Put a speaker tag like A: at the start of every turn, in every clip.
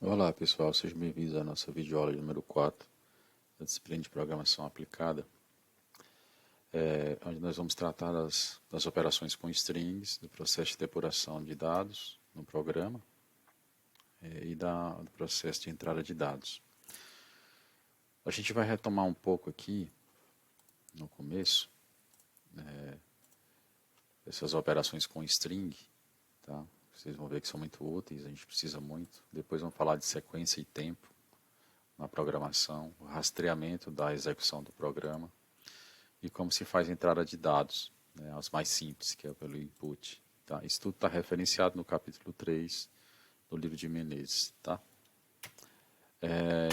A: Olá pessoal, sejam bem-vindos à nossa videoaula número 4 da disciplina de Programação Aplicada, onde nós vamos tratar das operações com strings, do processo de depuração de dados no programa e do processo de entrada de dados. A gente vai retomar um pouco aqui, no começo, essas operações com string, tá? Vocês vão ver que são muito úteis, a gente precisa muito. Depois vamos falar de sequência e tempo na programação, o rastreamento da execução do programa e como se faz a entrada de dados, né, as mais simples, que é pelo input. Tá? Isso tudo está referenciado no capítulo 3 do livro de Menezes. Tá?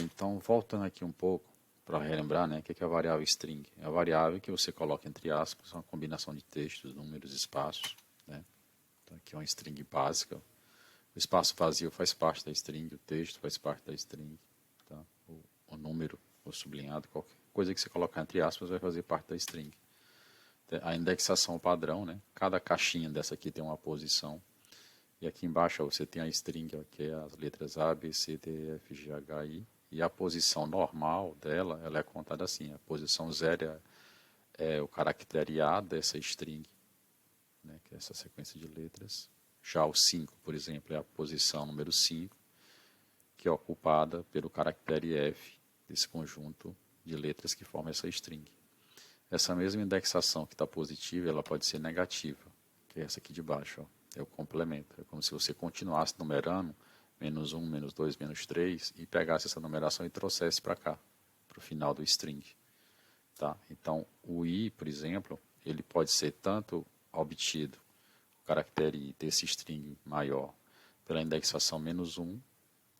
A: Então, voltando aqui um pouco, para relembrar, né, o que é a variável string? É a variável que você coloca entre aspas, uma combinação de textos, números, espaços. Né? Então, aqui é uma string básica. O espaço vazio faz parte da string, o texto faz parte da string. Tá? O número, o sublinhado, qualquer coisa que você colocar entre aspas vai fazer parte da string. A indexação padrão, né? Cada caixinha dessa aqui tem uma posição. E aqui embaixo ó, você tem a string, ó, que é as letras A, B, C, D, E, F, G, H, I. E a posição normal dela, ela é contada assim. A posição 0 é o caractere A dessa string, né? Que é essa sequência de letras. Já o 5, por exemplo, é a posição número 5, que é ocupada pelo caractere F desse conjunto de letras que forma essa string. Essa mesma indexação que está positiva, ela pode ser negativa, que é essa aqui de baixo. Ó. É o complemento. É como se você continuasse numerando menos 1, menos 2, menos 3 e pegasse essa numeração e trouxesse para cá, para o final do string. Tá? Então, o I, por exemplo, ele pode ser tanto obtido, o caractere I desse string maior, pela indexação menos 1,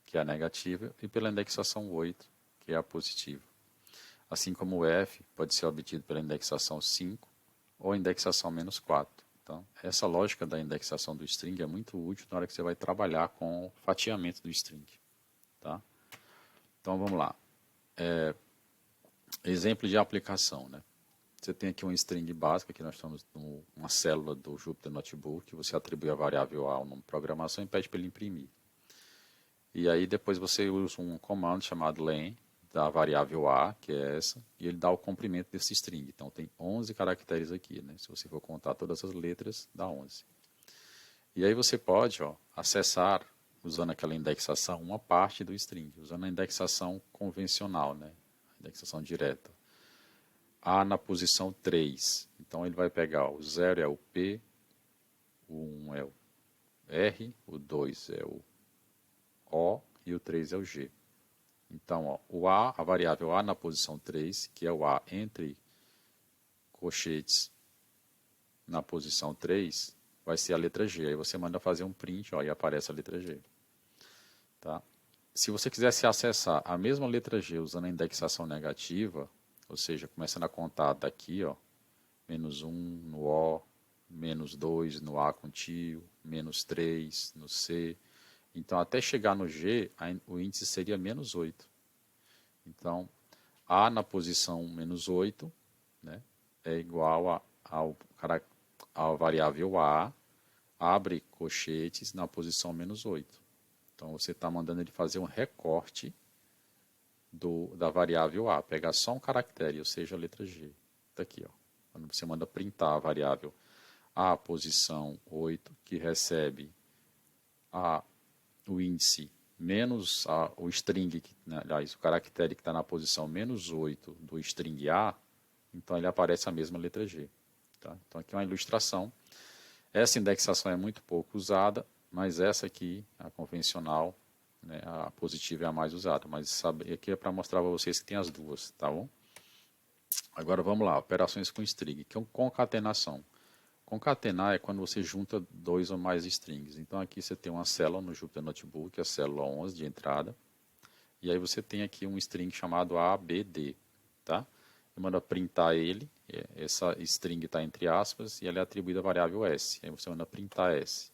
A: que é a negativa, e pela indexação 8, que é a positiva. Assim como o F pode ser obtido pela indexação 5 ou indexação menos 4. Então, essa lógica da indexação do string é muito útil na hora que você vai trabalhar com o fatiamento do string. Tá? Então, vamos lá. Exemplo de aplicação. Né? Você tem aqui uma string básica, que nós estamos numa célula do Jupyter Notebook, você atribui a variável A ao nome de programação e pede para ele imprimir. E aí depois você usa um comando chamado len, da variável A, que é essa, e ele dá o comprimento desse string. Então tem 11 caracteres aqui, né? Se você for contar todas as letras, dá 11. E aí você pode acessar, usando aquela indexação, uma parte do string, usando a indexação convencional, né? A indexação direta. A na posição 3. Então ele vai pegar o 0 é o P, o 1 é o R, o 2 é o O e o 3 é o G. Então, o A, a variável A na posição 3, que é o A entre colchetes na posição 3, vai ser a letra G. Aí você manda fazer um print e aparece a letra G. Tá? Se você quisesse acessar a mesma letra G usando a indexação negativa, ou seja, começando a contar daqui, menos 1 no O, menos 2 no A com tio, menos 3 no C. Então, até chegar no G, o índice seria menos 8. Então, A na posição menos 8, né, é igual à variável A, abre colchetes na posição menos 8. Então, você está mandando ele fazer um recorte da variável A, pegar só um caractere, ou seja, a letra G. Está aqui, quando você manda printar a variável A posição 8, que recebe o índice menos o string, né, aliás, o caractere que está na posição menos 8 do string A, então ele aparece a mesma letra G. Tá? Então aqui é uma ilustração. Essa indexação é muito pouco usada, mas essa aqui, a convencional, né, a positiva é a mais usada. Mas aqui é para mostrar para vocês que tem as duas, tá bom? Agora vamos lá, operações com string, que é concatenação. Concatenar é quando você junta dois ou mais strings. Então aqui você tem uma célula no Jupyter Notebook, a célula 11 de entrada. E aí você tem aqui um string chamado ABD. Tá? Você manda printar ele, essa string está entre aspas, e ela é atribuída à variável S. Aí você manda printar S.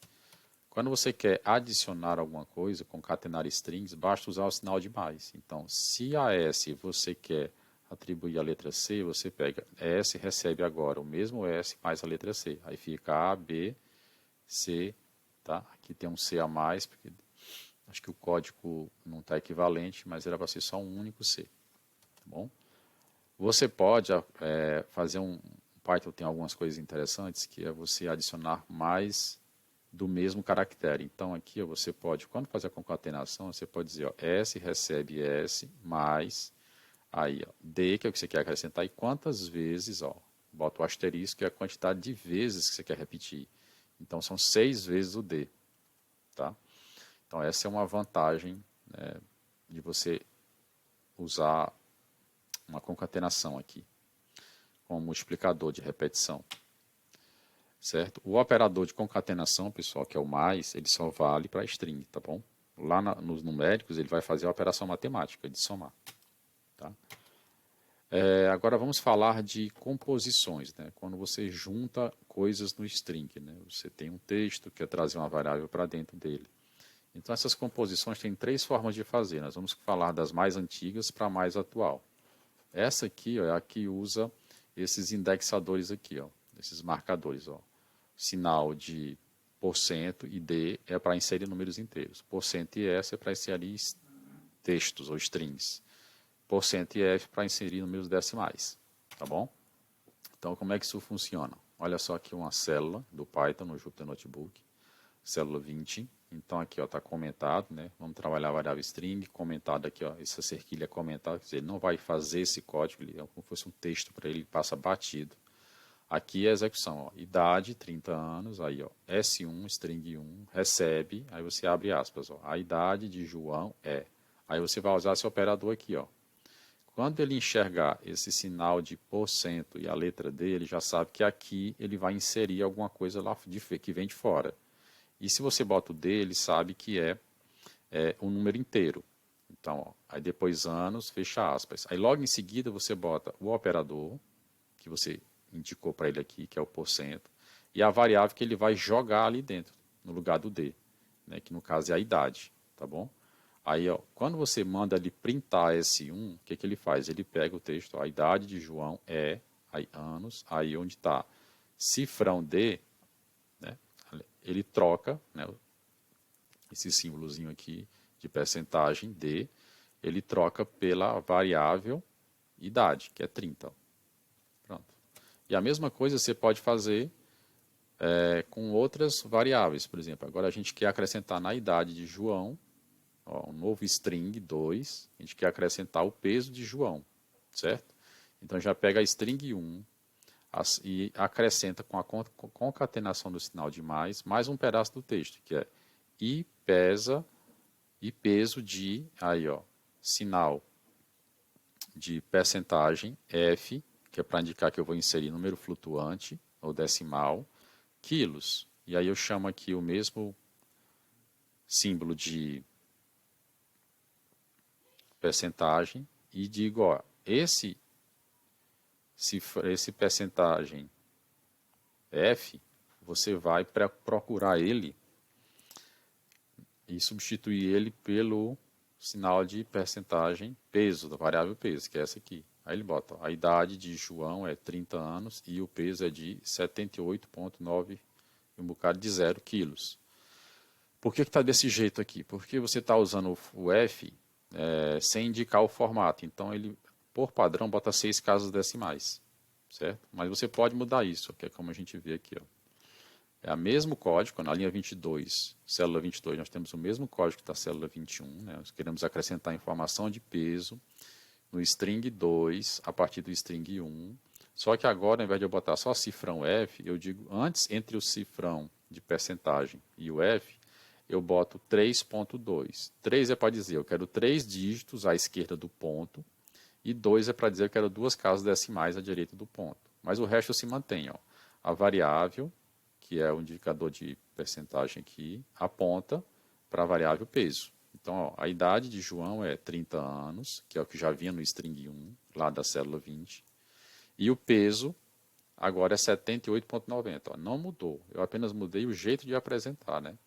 A: Quando você quer adicionar alguma coisa, concatenar strings, basta usar o sinal de mais. Então, se a S você quer atribuir a letra C, você pega S, recebe agora o mesmo S mais a letra C. Aí fica A, B, C, tá? Aqui tem um C a mais, porque Acho que o código não está equivalente, mas era para ser só um único C. Tá bom? Você pode fazer Python tem algumas coisas interessantes, que é você adicionar mais do mesmo caractere. Então, aqui você pode, quando fazer a concatenação, você pode dizer, ó, S recebe S mais, aí, ó, D, que é o que você quer acrescentar, e quantas vezes, ó, bota o asterisco, que é a quantidade de vezes que você quer repetir. Então, são 6 vezes o D. Tá? Então, essa é uma vantagem, né, de você usar uma concatenação aqui, como multiplicador de repetição. Certo? O operador de concatenação, pessoal, que é o mais, ele só vale para string, tá bom? Lá nos numéricos, ele vai fazer a operação matemática de somar. Tá? Agora vamos falar de composições, né? Quando você junta coisas no string, né? Você tem um texto, quer trazer uma variável para dentro dele. Então, essas composições têm 3 formas de fazer. Nós vamos falar das mais antigas para a mais atual. Essa aqui, ó, é a que usa esses indexadores aqui, ó, esses marcadores. Ó. Sinal de % e D é para inserir números inteiros. % e S é para inserir textos ou strings. % e F para inserir números decimais. Tá bom? Então, como é que isso funciona? Olha só aqui uma célula do Python no Jupyter Notebook. Célula 20. Então, aqui está comentado, né? Vamos trabalhar a variável string, comentado aqui, ó, essa cerquilha é comentada, quer dizer, ele não vai fazer esse código, ele é como se fosse um texto para ele, passa batido. Aqui é a execução, ó, idade, 30 anos, aí, ó, S1, string 1, recebe, aí você abre aspas, ó, a idade de João é. Aí você vai usar esse operador aqui, ó. Quando ele enxergar esse sinal de % e a letra D, ele já sabe que aqui ele vai inserir alguma coisa lá que vem de fora. E se você bota o D, ele sabe que é um número inteiro. Então, ó, aí depois anos, fecha aspas. Aí logo em seguida você bota o operador, que você indicou para ele aqui, que é o %, e a variável que ele vai jogar ali dentro, no lugar do D, né, que no caso é a idade, tá bom? Aí, ó, quando você manda ele printar S1, o que ele faz? Ele pega o texto, ó, a idade de João é, aí anos, aí onde está cifrão D, né, ele troca, né, esse símbolozinho aqui de percentagem D, ele troca pela variável idade, que é 30. Pronto. E a mesma coisa você pode fazer com outras variáveis. Por exemplo, agora a gente quer acrescentar na idade de João, ó, um novo string 2, a gente quer acrescentar o peso de João, certo? Então já pega a string 1 e acrescenta com a concatenação do sinal de mais um pedaço do texto, que é e peso de, aí ó, sinal de percentagem F, que é para indicar que eu vou inserir número flutuante ou decimal, quilos. E aí eu chamo aqui o mesmo símbolo de percentagem e digo, ó, esse percentagem F, você vai procurar ele e substituir ele pelo sinal de percentagem peso, da variável peso, que é essa aqui. Aí ele bota, ó, a idade de João é 30 anos e o peso é de 78,9 e um bocado de 0 quilos. Por que está desse jeito aqui? Porque você está usando o F sem indicar o formato. Então, ele, por padrão, bota 6 casas decimais. Certo? Mas você pode mudar isso, que é como a gente vê aqui. Ó. É o mesmo código, na linha 22, célula 22, nós temos o mesmo código que está na célula 21. Né? Nós queremos acrescentar informação de peso no string 2, a partir do string 1. Só que agora, ao invés de eu botar só cifrão F, eu digo, antes, entre o cifrão de percentagem e o F, eu boto 3.2. 3 é para dizer, eu quero 3 dígitos à esquerda do ponto, e 2 é para dizer que eu quero 2 casas decimais à direita do ponto. Mas o resto se mantém. Ó. A variável, que é o indicador de percentagem aqui, aponta para a variável peso. Então, ó, a idade de João é 30 anos, que é o que já vinha no string 1, lá da célula 20. E o peso agora é 78,90. Não mudou, eu apenas mudei o jeito de apresentar. Né?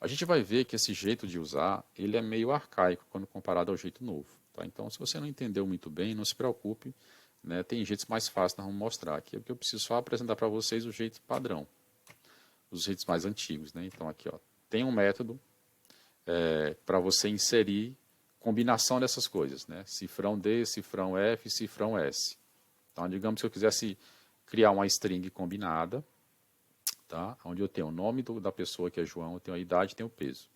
A: A gente vai ver que esse jeito de usar, ele é meio arcaico quando comparado ao jeito novo. Tá? Então, se você não entendeu muito bem, não se preocupe. Né? Tem jeitos mais fáceis, nós vamos mostrar aqui. Porque eu preciso só apresentar para vocês o jeito padrão. Os jeitos mais antigos. Né? Então, aqui, ó, tem um método para você inserir combinação dessas coisas, né? Cifrão D, cifrão F, cifrão S. Então, digamos que eu quisesse criar uma string combinada, tá? Onde eu tenho o nome da pessoa, que é João, eu tenho a idade e tenho o peso.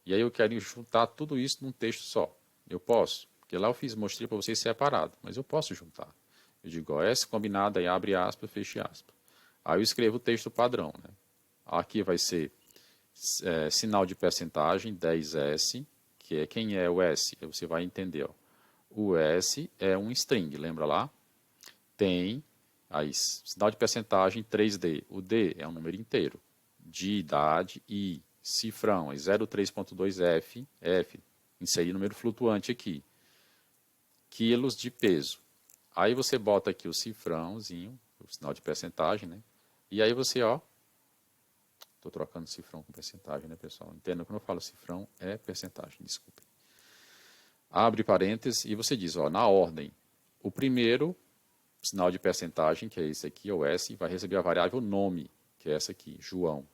A: E aí eu quero juntar tudo isso num texto só. Eu posso, porque lá eu mostrei para vocês separado, mas eu posso juntar. Eu digo, ó, S combinada, aí abre aspas, fecha aspas. Aí eu escrevo o texto padrão, né? Aqui vai ser sinal de percentagem, 10S, que é quem é o S, você vai entender, ó. O S é um string, lembra lá? Tem aí sinal de percentagem 3D. O D é um número inteiro. De idade e cifrão é 03.2F, F, inserir número flutuante aqui. Quilos de peso. Aí você bota aqui o cifrãozinho, o sinal de percentagem, né? E aí você, ó, estou trocando cifrão com percentagem, né, pessoal? Entenda, quando eu falo cifrão, é percentagem, desculpem. Abre parênteses e você diz, ó, na ordem, o primeiro sinal de percentagem, que é esse aqui, o S, vai receber a variável nome, que é essa aqui, João.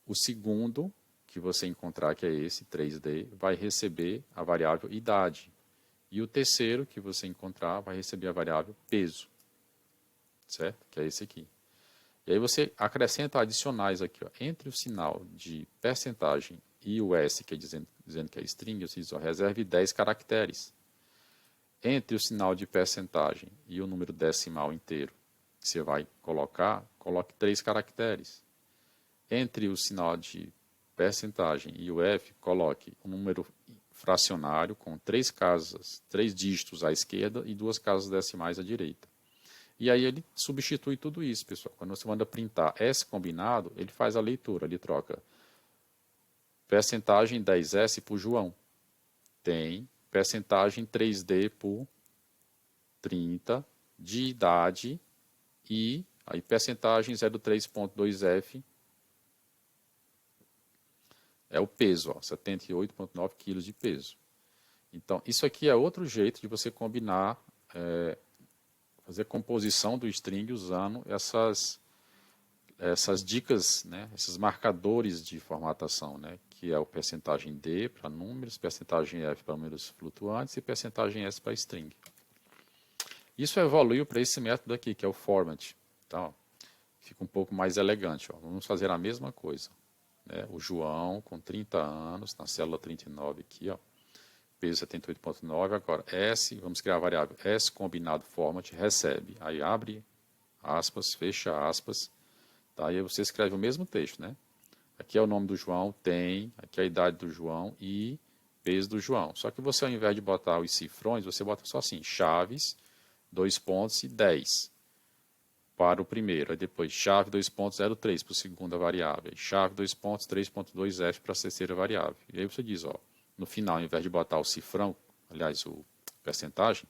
A: O segundo, que você encontrar, que é esse, 3D, vai receber a variável idade. E o terceiro, que você encontrar, vai receber a variável peso, certo? Que é esse aqui. E aí você acrescenta adicionais aqui, ó, entre o sinal de percentagem e o S, que é dizendo que é string, você diz, ó, reserve 10 caracteres. Entre o sinal de percentagem e o número decimal inteiro que você vai colocar, coloque 3 caracteres. Entre o sinal de percentagem e o F, coloque um número fracionário com 3 casas, 3 dígitos à esquerda e 2 casas decimais à direita. E aí ele substitui tudo isso, pessoal. Quando você manda printar S combinado, ele faz a leitura, ele troca percentagem 10S por João. Tem percentagem 3D por 30 de idade e aí percentagem 0,3.2F é o peso, 78,9 quilos de peso. Então, isso aqui é outro jeito de você combinar, fazer composição do string usando essas dicas, né, esses marcadores de formatação, né, que é o percentagem D para números, percentagem F para números flutuantes e percentagem S para string. Isso evoluiu para esse método aqui, que é o format. Então, fica um pouco mais elegante. Ó. Vamos fazer a mesma coisa. Né? O João, com 30 anos, na célula 39 aqui, ó, peso 78,9. Agora, S, vamos criar a variável S combinado format, recebe. Aí abre aspas, fecha aspas. Tá? E aí você escreve o mesmo texto. Né? Aqui é o nome do João, tem. Aqui é a idade do João e peso do João. Só que você, ao invés de botar os cifrões, você bota só assim, chaves, 2 pontos e 10 para o primeiro. Aí depois chave 2 pontos 0,3 para a segunda variável. E chave 2 pontos 3.2F para a terceira variável. E aí você diz, ó, no final, ao invés de botar o cifrão, aliás, o percentagem,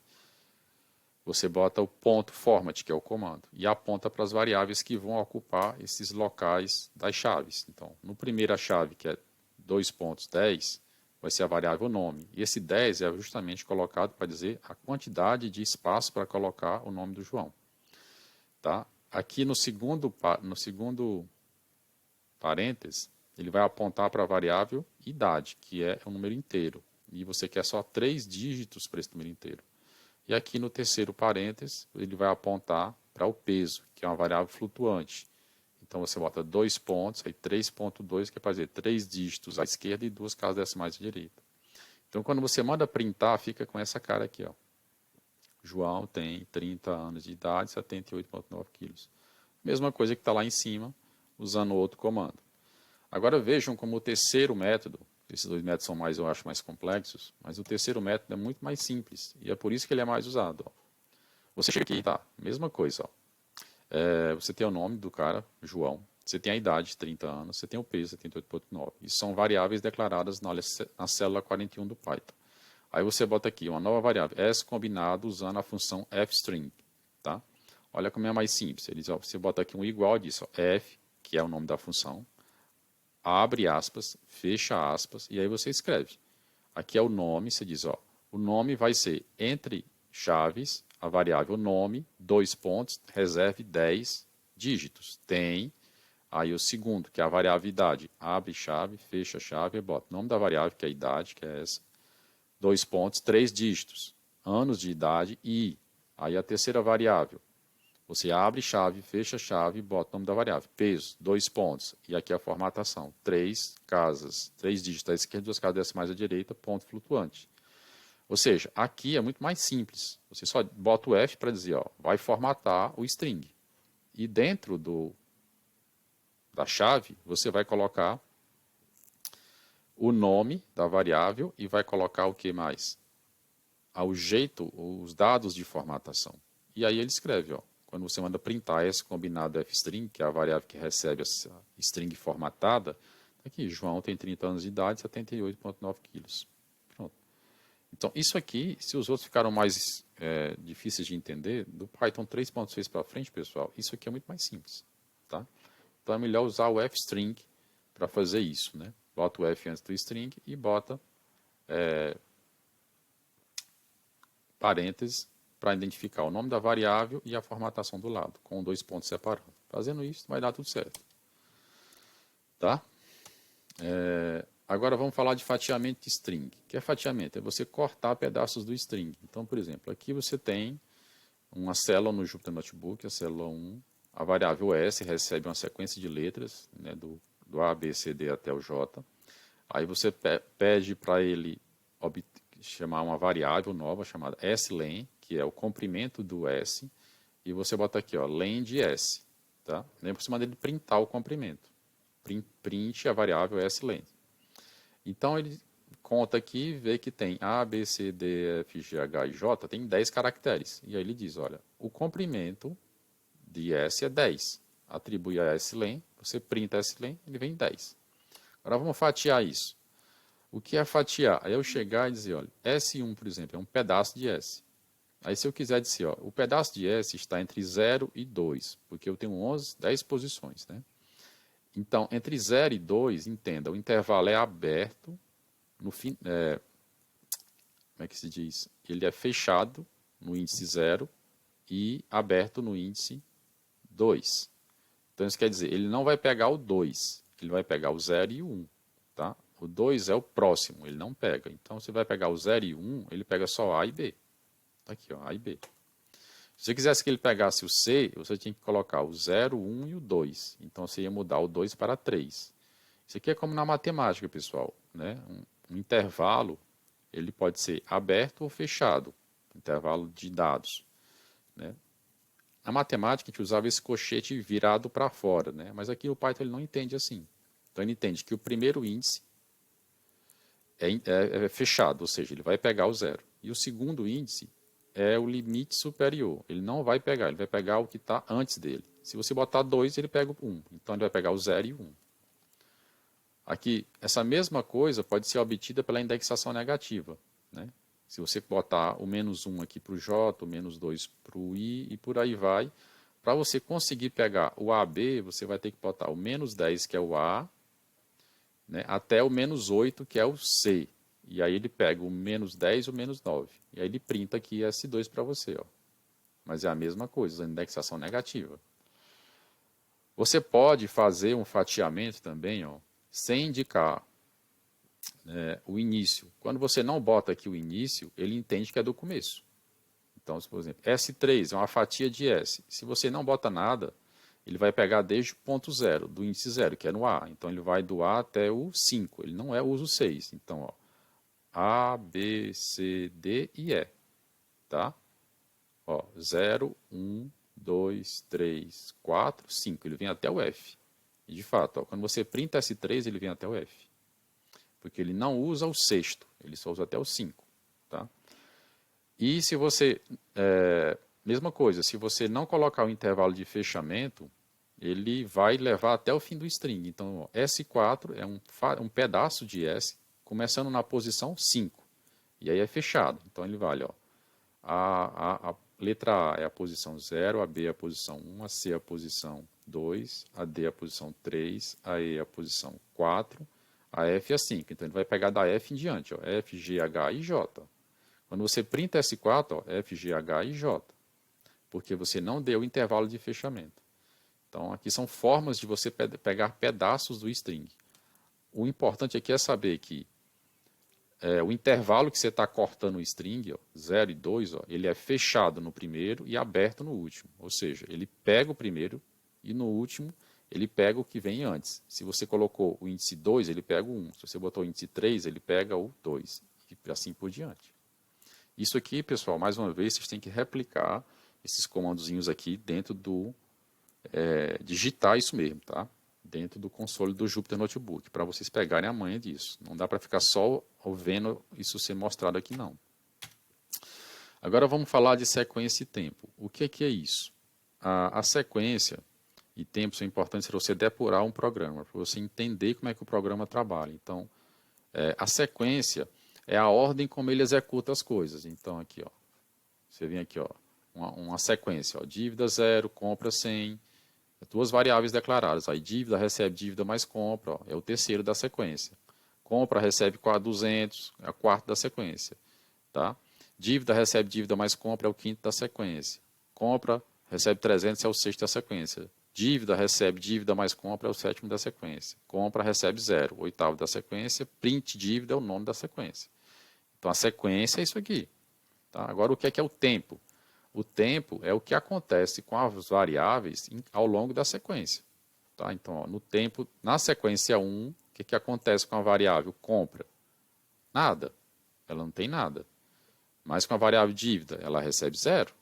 A: você bota o ponto format, que é o comando, e aponta para as variáveis que vão ocupar esses locais das chaves. Então, no primeira chave, que é 2 pontos 10, vai ser a variável nome. E esse 10 é justamente colocado para dizer a quantidade de espaço para colocar o nome do João. Tá? Aqui no segundo parênteses, ele vai apontar para a variável idade, que é um número inteiro. E você quer só 3 dígitos para esse número inteiro. E aqui no terceiro parênteses, ele vai apontar para o peso, que é uma variável flutuante. Então você bota 2 pontos, aí 3.2, que é para dizer 3 dígitos à esquerda e 2 casas decimais à direita. Então quando você manda printar, fica com essa cara aqui, ó. João tem 30 anos de idade, 78,9 quilos. Mesma coisa que está lá em cima, usando outro comando. Agora vejam como o terceiro método, esses dois métodos são mais, eu acho, mais complexos, mas o terceiro método é muito mais simples, e é por isso que ele é mais usado. Ó. Você chega aqui, tá? Mesma coisa, ó. Você tem o nome do cara, João, você tem a idade, 30 anos, você tem o peso, 78,9. Isso são variáveis declaradas na célula 41 do Python. Aí você bota aqui uma nova variável, S combinado usando a função fstring. Tá? Olha como é mais simples. Ele diz, ó, você bota aqui um igual disso, ó, F, que é o nome da função, abre aspas, fecha aspas, e aí você escreve. Aqui é o nome, você diz, ó, o nome vai ser entre chaves, a variável nome, 2 pontos, reserve 10 dígitos. Tem Aí o segundo, que é a variável idade, abre chave, fecha chave e bota o nome da variável, que é a idade, que é essa, 2 pontos, 3 dígitos, anos de idade e aí a terceira variável, você abre chave, fecha chave e bota o nome da variável, peso, 2 pontos, e aqui a formatação, 3 casas, 3 dígitos à esquerda, 2 casas decimais à direita, ponto flutuante. Ou seja, aqui é muito mais simples, você só bota o F para dizer, ó, vai formatar o string, e dentro da chave, você vai colocar o nome da variável e vai colocar o que mais? O jeito, os dados de formatação. E aí ele escreve, ó, quando você manda printar S combinado F-string, que é a variável que recebe essa string formatada, aqui, João tem 30 anos de idade, 78,9 quilos. Pronto. Então, isso aqui, se os outros ficaram mais difíceis de entender, do Python 3.6 para frente, pessoal, isso aqui é muito mais simples, tá? Então é melhor usar o F-string para fazer isso, né? Bota o F antes do string e bota parênteses para identificar o nome da variável e a formatação do lado, com 2 pontos separados. Fazendo isso, vai dar tudo certo. Tá? Agora vamos falar de fatiamento de string. O que é fatiamento? É você cortar pedaços do string. Então, por exemplo, aqui você tem uma célula no Jupyter Notebook, a célula 1, a variável S recebe uma sequência de letras, né, do A, B, C, D até o J. Aí você pede para ele chamar uma variável nova chamada slen, que é o comprimento do S, e você bota aqui, ó, len de S. Tá? Lembra que você manda ele printar o comprimento. Print a variável slen. Então ele conta aqui, vê que tem A, B, C, D, F, G, H e J, tem 10 caracteres. E aí ele diz, olha, o comprimento de S é 10. Atribui a slen, você printa slen, ele vem 10. Agora vamos fatiar isso. O que é fatiar? Aí eu chegar e dizer, olha, S1, por exemplo, é um pedaço de S. Aí se eu quiser dizer, ó, o pedaço de S está entre 0 e 2, porque eu tenho 10 posições, né? Então, entre 0 e 2, entenda, o intervalo é aberto, no fim, como é que se diz? Ele é fechado no índice 0 e aberto no índice 2. Então, isso quer dizer, ele não vai pegar o 2, ele vai pegar o 0 e o 1. Tá? O 2 é o próximo, ele não pega. Então, você vai pegar o 0 e o 1, ele pega só A e B. Tá aqui, ó, A e B. Se você quisesse que ele pegasse o C, você tinha que colocar o 0, 1 e o 2. Então, você ia mudar o 2 para 3. Isso aqui é como na matemática, pessoal. Né? Um intervalo, ele pode ser aberto ou fechado. Intervalo de dados. Né? Na matemática, a gente usava esse cochete virado para fora. Né? Mas aqui o Python ele não entende assim. Então, ele entende que o primeiro índice é fechado, ou seja, ele vai pegar o 0. E o segundo índice é o limite superior. Ele não vai pegar, ele vai pegar o que está antes dele. Se você botar 2, ele pega o 1. Então, ele vai pegar o 0 e o 1. Aqui, essa mesma coisa pode ser obtida pela indexação negativa. Né? Se você botar o menos 1 aqui para o J, o menos 2 para o I e por aí vai, para você conseguir pegar o AB, você vai ter que botar o menos 10, que é o A, né, até o menos 8, que é o C. E aí ele pega o menos 10 e o menos 9. E aí ele printa aqui S2 para você. Ó. Mas é a mesma coisa, a indexação negativa. Você pode fazer um fatiamento também, ó, sem indicar o início. Quando você não bota aqui o início, ele entende que é do começo. Então, por exemplo, S3 é uma fatia de S. Se você não bota nada, ele vai pegar desde o ponto 0, do índice 0, que é no A. Então, ele vai do A até o 5. Ele não usa o 6. Então, ó, A, B, C, D e E. Tá? Ó, 0, 1, 2, 3, 4, 5. Ele vem até o F. E, de fato, ó, quando você printa S3, ele vem até o F. Porque ele não usa o sexto. Ele só usa até o 5. Tá? E se você... mesma coisa, se você não colocar o intervalo de fechamento, ele vai levar até o fim do string. Então, ó, S4 é um pedaço de S, começando na posição 5. E aí é fechado. Então, ele vale, ó, a letra A é a posição 0, a B é a posição 1, a C é a posição 2, a D é a posição 3, a E é a posição 4, a F é a 5. Então, ele vai pegar da F em diante, ó, F, G, H e J. Quando você printa S4, ó, F, G, H e J. Porque você não deu o intervalo de fechamento. Então, aqui são formas de você pegar pedaços do string. O importante aqui é saber que o intervalo que você está cortando o string, ó, 0 e 2, ó, ele é fechado no primeiro e aberto no último. Ou seja, ele pega o primeiro e no último ele pega o que vem antes. Se você colocou o índice 2, ele pega o 1. Se você botou o índice 3, ele pega o 2. E assim por diante. Isso aqui, pessoal, mais uma vez, vocês têm que replicar esses comandozinhos aqui dentro do... digitar isso mesmo, tá? Dentro do console do Jupyter Notebook, para vocês pegarem a manha disso. Não dá para ficar só vendo isso ser mostrado aqui, não. Agora vamos falar de sequência e tempo. O que é isso? A sequência e tempo são importantes para você depurar um programa, para você entender como é que o programa trabalha. Então, a sequência é a ordem como ele executa as coisas. Então, aqui, ó, você vem aqui, ó, uma sequência, ó, dívida 0, compra 100, duas variáveis declaradas. Aí dívida recebe dívida mais compra, ó, é o terceiro da sequência. Compra recebe 200, é o quarto da sequência. Tá? Dívida recebe dívida mais compra, é o quinto da sequência. Compra recebe 300, é o sexto da sequência. Dívida recebe dívida mais compra, é o sétimo da sequência. Compra recebe 0, o oitavo da sequência. Print dívida é o nono da sequência. Então a sequência é isso aqui. Tá? Agora o que é o tempo? O tempo é o que acontece com as variáveis ao longo da sequência. Tá? Então, ó, no tempo, na sequência 1, o que acontece com a variável compra? Nada. Ela não tem nada. Mas com a variável dívida, ela recebe 0.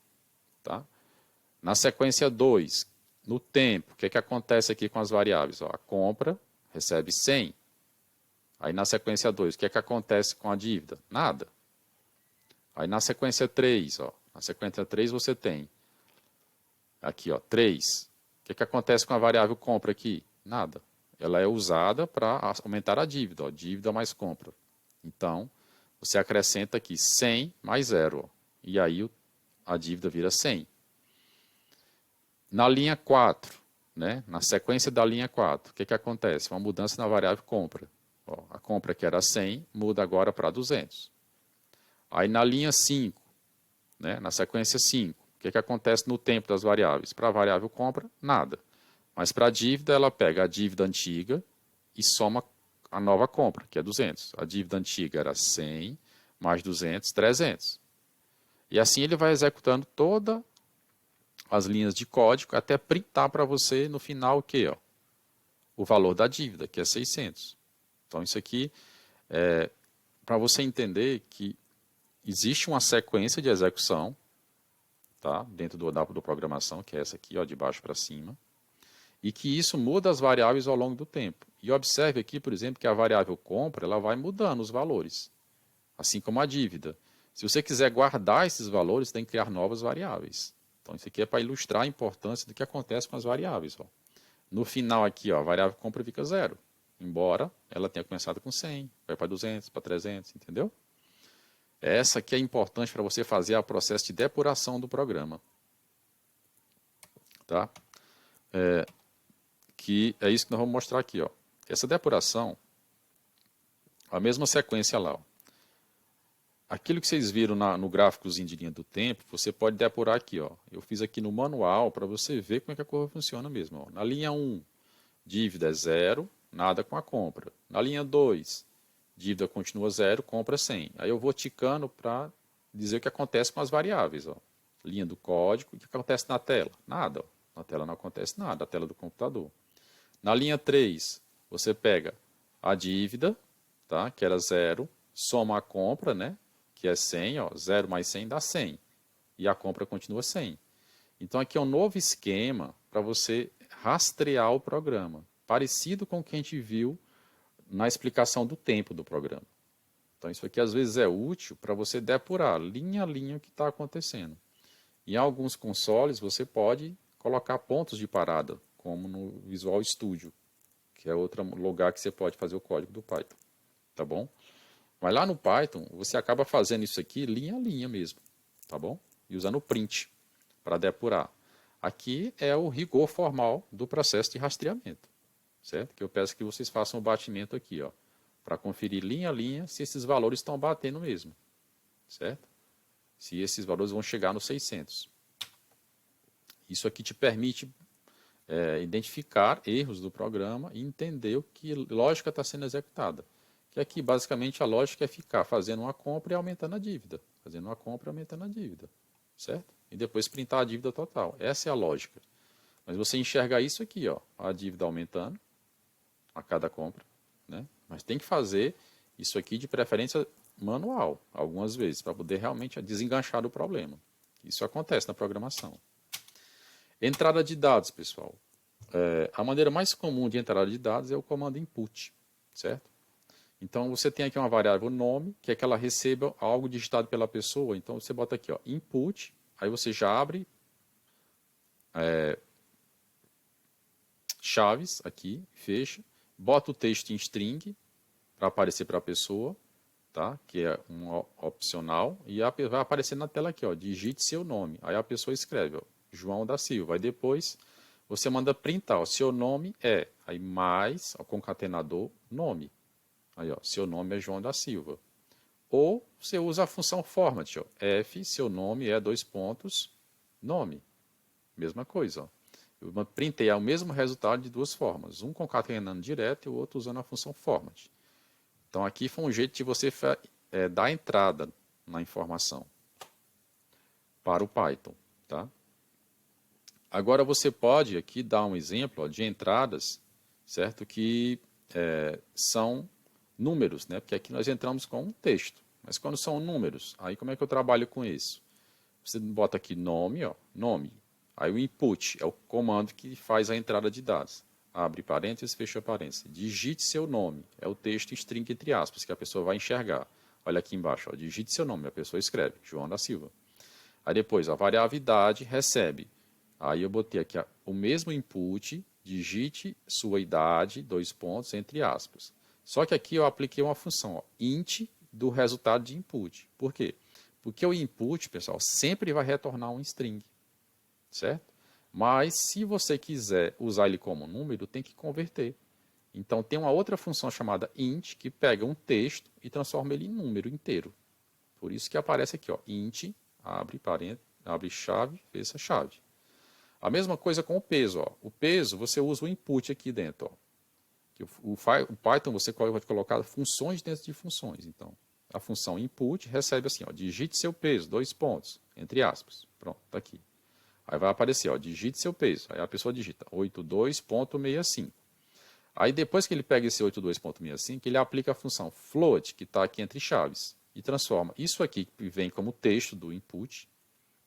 A: Tá? Na sequência 2, no tempo, o que acontece aqui com as variáveis? Ó, a compra recebe 100. Aí na sequência 2, o que acontece com a dívida? Nada. Aí na sequência 3, ó, na sequência 3 você tem aqui, ó, 3. O que acontece com a variável compra aqui? Nada. Ela é usada para aumentar a dívida, ó, dívida mais compra. Então, você acrescenta aqui 100 mais 0. Ó, e aí a dívida vira 100. Na linha 4, né, na sequência da linha 4, o que acontece? Uma mudança na variável compra. Ó, a compra que era 100 muda agora para 200. Aí na linha 5, né, na sequência 5, o que acontece no tempo das variáveis? Para a variável compra, nada. Mas para a dívida, ela pega a dívida antiga e soma a nova compra, que é 200. A dívida antiga era 100, mais 200, 300. E assim ele vai executando todas as linhas de código até printar para você no final o quê? Ó? O valor da dívida, que é 600. Então isso aqui é para você entender que existe uma sequência de execução, tá? Dentro do programação, que é essa aqui, ó, de baixo para cima, e que isso muda as variáveis ao longo do tempo. E observe aqui, por exemplo, que a variável compra ela vai mudando os valores, assim como a dívida. Se você quiser guardar esses valores, tem que criar novas variáveis. Então, isso aqui é para ilustrar a importância do que acontece com as variáveis. Ó. No final aqui, ó, a variável compra fica 0, embora ela tenha começado com 100, vai para 200, para 300, entendeu? Essa aqui é importante para você fazer o processo de depuração do programa. Tá? Que é isso que nós vamos mostrar aqui. Ó. Essa depuração, a mesma sequência lá. Ó. Aquilo que vocês viram no gráficozinho de linha do tempo, você pode depurar aqui. Ó. Eu fiz aqui no manual para você ver como é que a curva funciona mesmo. Ó. Na linha 1, dívida é 0, nada com a compra. Na linha 2, dívida continua 0, compra 100. Aí eu vou ticando para dizer o que acontece com as variáveis. Ó. Linha do código, o que acontece na tela? Nada. Ó. Na tela não acontece nada, a tela do computador. Na linha 3, você pega a dívida, tá, que era 0, soma a compra, né, que é 100, ó, 0 mais 100 dá 100. E a compra continua 100. Então aqui é um novo esquema para você rastrear o programa, parecido com o que a gente viu na explicação do tempo do programa. Então isso aqui às vezes é útil para você depurar linha a linha o que está acontecendo. Em alguns consoles você pode colocar pontos de parada, como no Visual Studio, que é outro lugar que você pode fazer o código do Python. Tá bom? Mas lá no Python, você acaba fazendo isso aqui linha a linha mesmo. Tá bom? E usando o print para depurar. Aqui é o rigor formal do processo de rastreamento. Certo? Que eu peço que vocês façam o batimento aqui, ó, para conferir linha a linha se esses valores estão batendo mesmo. Certo? Se esses valores vão chegar nos 600. Isso aqui te permite identificar erros do programa e entender o que lógica está sendo executada. Que aqui, basicamente, a lógica é ficar fazendo uma compra e aumentando a dívida. Fazendo uma compra e aumentando a dívida. Certo? E depois printar a dívida total. Essa é a lógica. Mas você enxerga isso aqui, ó, a dívida aumentando a cada compra. Né? Mas tem que fazer isso aqui de preferência manual, algumas vezes, para poder realmente desenganchar do problema. Isso acontece na programação. Entrada de dados, pessoal. A maneira mais comum de entrada de dados é o comando input, certo? Então, você tem aqui uma variável nome, que é que ela receba algo digitado pela pessoa. Então, você bota aqui, ó, input, aí você já abre chaves aqui, fecha, bota o texto em string para aparecer para a pessoa, tá? Que é um opcional, e vai aparecer na tela aqui, ó, digite seu nome. Aí a pessoa escreve, ó, João da Silva. Aí depois você manda printar, ó, seu nome é, aí mais, ó, concatenador, nome. Aí, ó, seu nome é João da Silva. Ou você usa a função format, ó, F, seu nome é dois pontos, nome. Mesma coisa, ó. Eu printei o mesmo resultado de duas formas, um concatenando direto e o outro usando a função format. Então aqui foi um jeito de você dar entrada na informação para o Python, tá? Agora você pode aqui dar um exemplo, ó, de entradas, certo? Que são números, né? Porque aqui nós entramos com um texto. Mas quando são números, aí como é que eu trabalho com isso? Você bota aqui nome, ó, nome. Aí o input é o comando que faz a entrada de dados. Abre parênteses, fecha parênteses. Digite seu nome. É o texto string entre aspas, que a pessoa vai enxergar. Olha aqui embaixo, ó, digite seu nome. A pessoa escreve, João da Silva. Aí depois, a variável idade recebe. Aí eu botei aqui o mesmo input, digite sua idade, dois pontos, entre aspas. Só que aqui eu apliquei uma função, ó, int do resultado de input. Por quê? Porque o input, pessoal, sempre vai retornar um string. Certo? Mas se você quiser usar ele como número, tem que converter. Então tem uma outra função chamada int, que pega um texto e transforma ele em número inteiro. Por isso que aparece aqui, ó, int, abre parênteses, abre chave, fecha chave. A mesma coisa com o peso, ó. O peso, você usa o input aqui dentro, ó. O Python você pode colocar funções dentro de funções. Então, a função input recebe assim, ó, digite seu peso, dois pontos, entre aspas. Pronto, tá aqui. Aí vai aparecer, ó, digite seu peso. Aí a pessoa digita 82,65. Aí depois que ele pega esse 82,65, ele aplica a função float, que está aqui entre chaves, e transforma isso aqui, que vem como texto do input,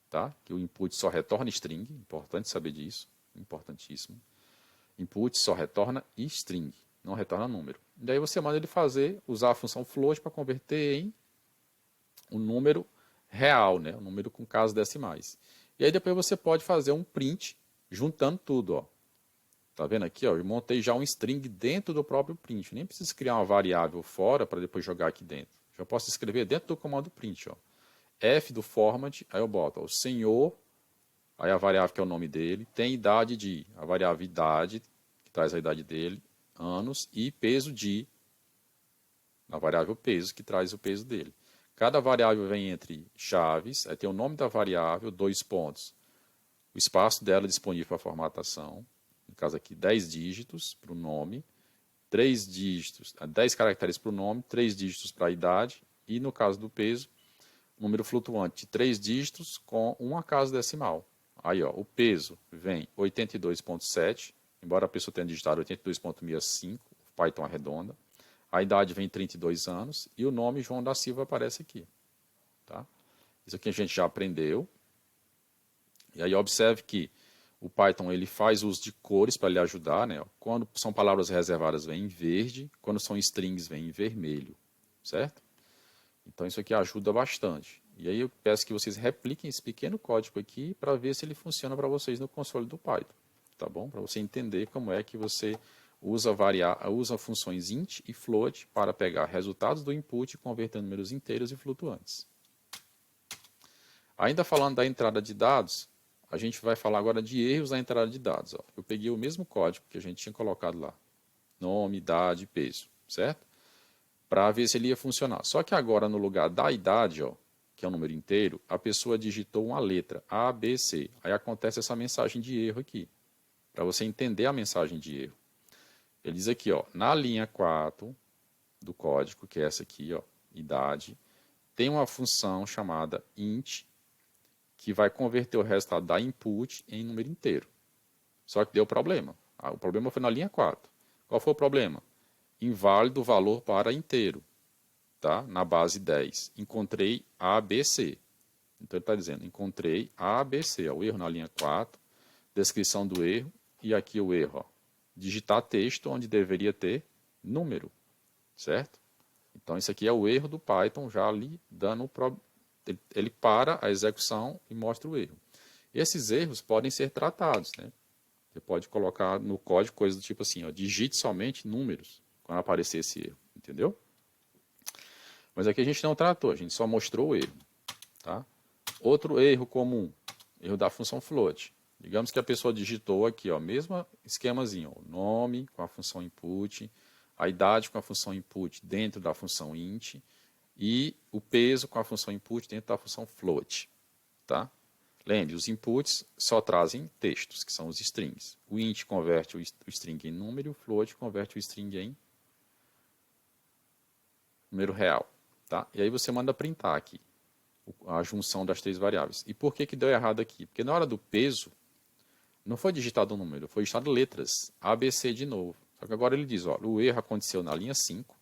A: tá? Que o input só retorna string, importante saber disso, importantíssimo. Input só retorna string, não retorna número. Daí você manda ele usar a função float para converter em um número real, né? Um número com casas decimais. E aí depois você pode fazer um print juntando tudo, ó. Tá vendo aqui, ó? Eu montei já um string dentro do próprio print. Eu nem preciso criar uma variável fora para depois jogar aqui dentro. Já posso escrever dentro do comando print, ó. F do format, aí eu boto ó, o senhor, aí a variável que é o nome dele, tem idade de, a variável idade, que traz a idade dele, anos, e peso de, a variável peso, que traz o peso dele. Cada variável vem entre chaves, aí tem o nome da variável, dois pontos, o espaço dela disponível para formatação, no caso aqui 10 dígitos para o nome, 3 dígitos, 10 caracteres para o nome, 3 dígitos para a idade, e no caso do peso, número flutuante de 3 dígitos com uma casa decimal. Aí, ó, o peso vem 82,7, embora a pessoa tenha digitado 82,65, o Python arredonda. A idade vem 32 anos e o nome João da Silva aparece aqui. Tá? Isso aqui a gente já aprendeu. E aí observe que o Python ele faz uso de cores para lhe ajudar. Né? Quando são palavras reservadas vem em verde, quando são strings vem em vermelho. Certo? Então isso aqui ajuda bastante. E aí eu peço que vocês repliquem esse pequeno código aqui para ver se ele funciona para vocês no console do Python. Tá bom? Para você entender como é que você usa funções int e float para pegar resultados do input e converter números inteiros e flutuantes. Ainda falando da entrada de dados, a gente vai falar agora de erros na entrada de dados. Ó. Eu peguei o mesmo código que a gente tinha colocado lá. Nome, idade, peso, certo? Para ver se ele ia funcionar. Só que agora no lugar da idade, ó, que é um número inteiro, a pessoa digitou uma letra, A, B, C. Aí acontece essa mensagem de erro aqui. para você entender a mensagem de erro. Ele diz aqui, ó, na linha 4 do código, que é essa aqui, ó, idade, tem uma função chamada int, que vai converter o resultado da input em número inteiro. Só que deu problema. O problema foi na linha 4. Qual foi o problema? Inválido valor para inteiro, tá? Na base 10. Encontrei ABC. Então ele está dizendo, encontrei ABC. O erro na linha 4, descrição do erro, e aqui o erro, ó, digitar texto onde deveria ter número, certo? Então isso aqui é o erro do Python já ali dando ele para a execução e mostra o erro. Esses erros podem ser tratados, né? Você pode colocar no código coisas do tipo assim, ó, digite somente números quando aparecer esse erro, entendeu? Mas aqui a gente não tratou, a gente só mostrou o erro, tá? Outro erro comum, erro da função float. Digamos que a pessoa digitou aqui, ó, mesmo esquemazinho, ó, o nome com a função input, a idade com a função input dentro da função int e o peso com a função input dentro da função float, tá? Lembre, os inputs só trazem textos, que são os strings. O int converte o string em número e o float converte o string em número real, tá? E aí você manda printar aqui a junção das três variáveis. E por que deu errado aqui? Porque na hora do peso, não foi digitado um número, foi digitado letras, ABC de novo. Só que agora ele diz, ó, o erro aconteceu na linha 5,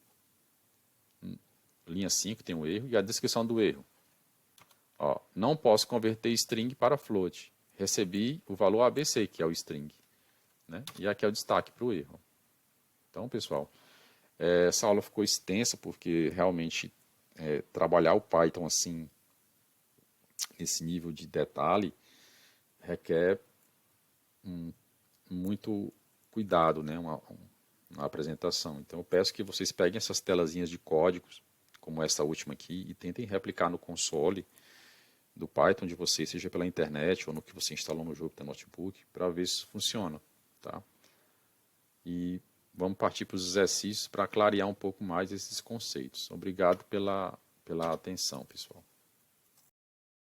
A: linha 5 tem um erro, e a descrição do erro. Ó, não posso converter string para float. Recebi o valor ABC, que é o string, né? E aqui é o destaque para o erro. Então, pessoal, essa aula ficou extensa, porque realmente trabalhar o Python assim, nesse nível de detalhe, requer muito cuidado, né? Uma apresentação. Então eu peço que vocês peguem essas telazinhas de códigos, como essa última aqui, e tentem replicar no console do Python de vocês, seja pela internet ou no que você instalou no Jupyter Notebook, para ver se isso funciona, tá? E vamos partir para os exercícios para clarear um pouco mais esses conceitos. Obrigado pela atenção, pessoal.